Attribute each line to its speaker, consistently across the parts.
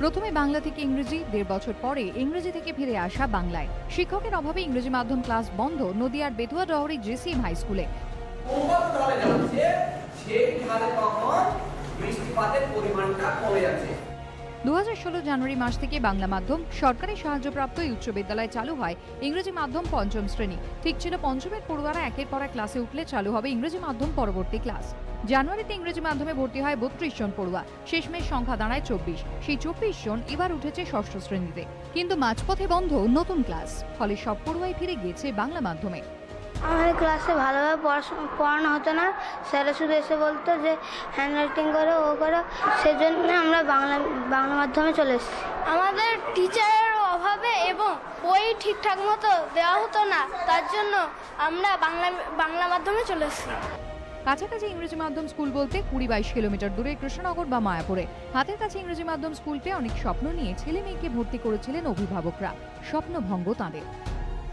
Speaker 1: প্রথমে বাংলা থেকে ইংরেজি, 1.5 বছর পরে ইংরেজি থেকে ফিরে আসা বাংলায়। শিক্ষকের অভাবে ইংরেজি মাধ্যম ক্লাস বন্ধ নদিয়ার বেতুয়া ডহরি জেসিএম হাই স্কুলে।
Speaker 2: সেই ঢালে তখন বৃষ্টিপাতের পরিমাণটা কমে যাচ্ছে।
Speaker 1: 2016 জানুয়ারি মাস থেকে বাংলা মাধ্যম সরকারি সাহায্যপ্রাপ্ত এই উচ্চ বিদ্যালয় চালু হয় ইংরেজি মাধ্যম পঞ্চম শ্রেণী। ঠিক ছিল পঞ্চমের পড়ুয়ারা একের পর এক ক্লাসে উঠলে চালু হবে ইংরেজি মাধ্যম পরবর্তী ক্লাস। জানুয়ারিতে ইংরেজি মাধ্যমে ভর্তি হয় 32 জন পড়ুয়া, শেষমেশ সংখ্যা দাঁড়ায় 24। সেই 24 জন এবার উঠেছে ষষ্ঠ শ্রেণীতে। কিন্তু মাঝপথে বন্ধ নতুন ক্লাস, ফলে সব পড়ুয়াই ফিরে গিয়েছে বাংলা মাধ্যমে।
Speaker 3: আমাদের ক্লাসে ভালোভাবে পড়ানো হতো না। স্যারা শুধু এসে বলতো যে হ্যান্ড রাইটিং করো, ও করো, সেজন্য আমরা বাংলা মাধ্যমে চলে এসেছি। আমাদের টিচারের অভাবে এবং বই ঠিকঠাক মতো দেওয়া হতো না, তার জন্য আমরা বাংলা মাধ্যমে চলে এসেছি।
Speaker 1: কাছাকাছি ইংরেজি মাধ্যম স্কুল বলতে 20-22 কিলোমিটার দূরে কৃষ্ণনগর বা মায়াপুরে। হাতের কাছে ইংরেজি মাধ্যম স্কুল পেয়ে অনেক স্বপ্ন নিয়ে ছেলে মেয়েকে ভর্তি করেছিলেন অভিভাবকরা। স্বপ্নভঙ্গ তাঁদের।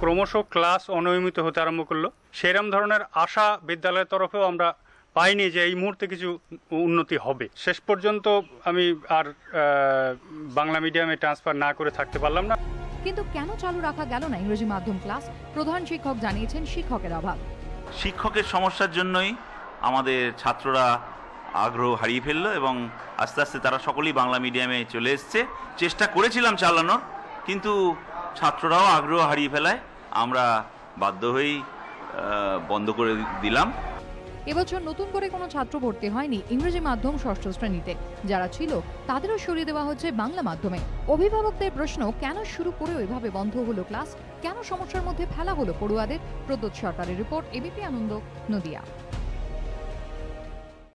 Speaker 4: ক্রমশ ক্লাস অনিয়মিত হতে আরম্ভ করলো। সেরকম ধরনের আশা বিদ্যালয়ের তরফেও আমরা পাইনি যে এই মুহূর্তে কিছু উন্নতি হবে। শেষ পর্যন্ত আমি আর বাংলা মিডিয়ামে ট্রান্সফার না করে থাকতে পারলাম না।
Speaker 1: কিন্তু কেন চালু রাখা গেল না ইংরেজি মাধ্যম ক্লাস? প্রধান শিক্ষক জানিয়েছেন শিক্ষকের অভাব।
Speaker 5: শিক্ষকের সমস্যার জন্যই আমাদের ছাত্ররা আগ্রহ হারিয়ে ফেললো এবং আস্তে আস্তে তারা সকলেই বাংলা মিডিয়ামে চলে এসছে। চেষ্টা করেছিলাম চালানোর, কিন্তু ছাত্ররাও আগ্রহ হারিয়ে ফেলায় আমরা বাধ্য হয়েই বন্ধ করে দিলাম।
Speaker 1: এবছর নতুন করে কোনো ছাত্র ভর্তি হয়নি ইংরেজি মাধ্যম ষষ্ঠ শ্রেণীতে। যারা ছিল তাদেরও সরিয়ে দেওয়া হচ্ছে বাংলা মাধ্যমে। অভিভাবকদের প্রশ্ন, কেন শুরু করেও এভাবে বন্ধ হলো ক্লাস? কেন সমস্যার মধ্যে ফেলা হলো পড়ুয়াদের? প্রদ্যোৎ সরকারের রিপোর্ট, এবিপি আনন্দ, নদিয়া।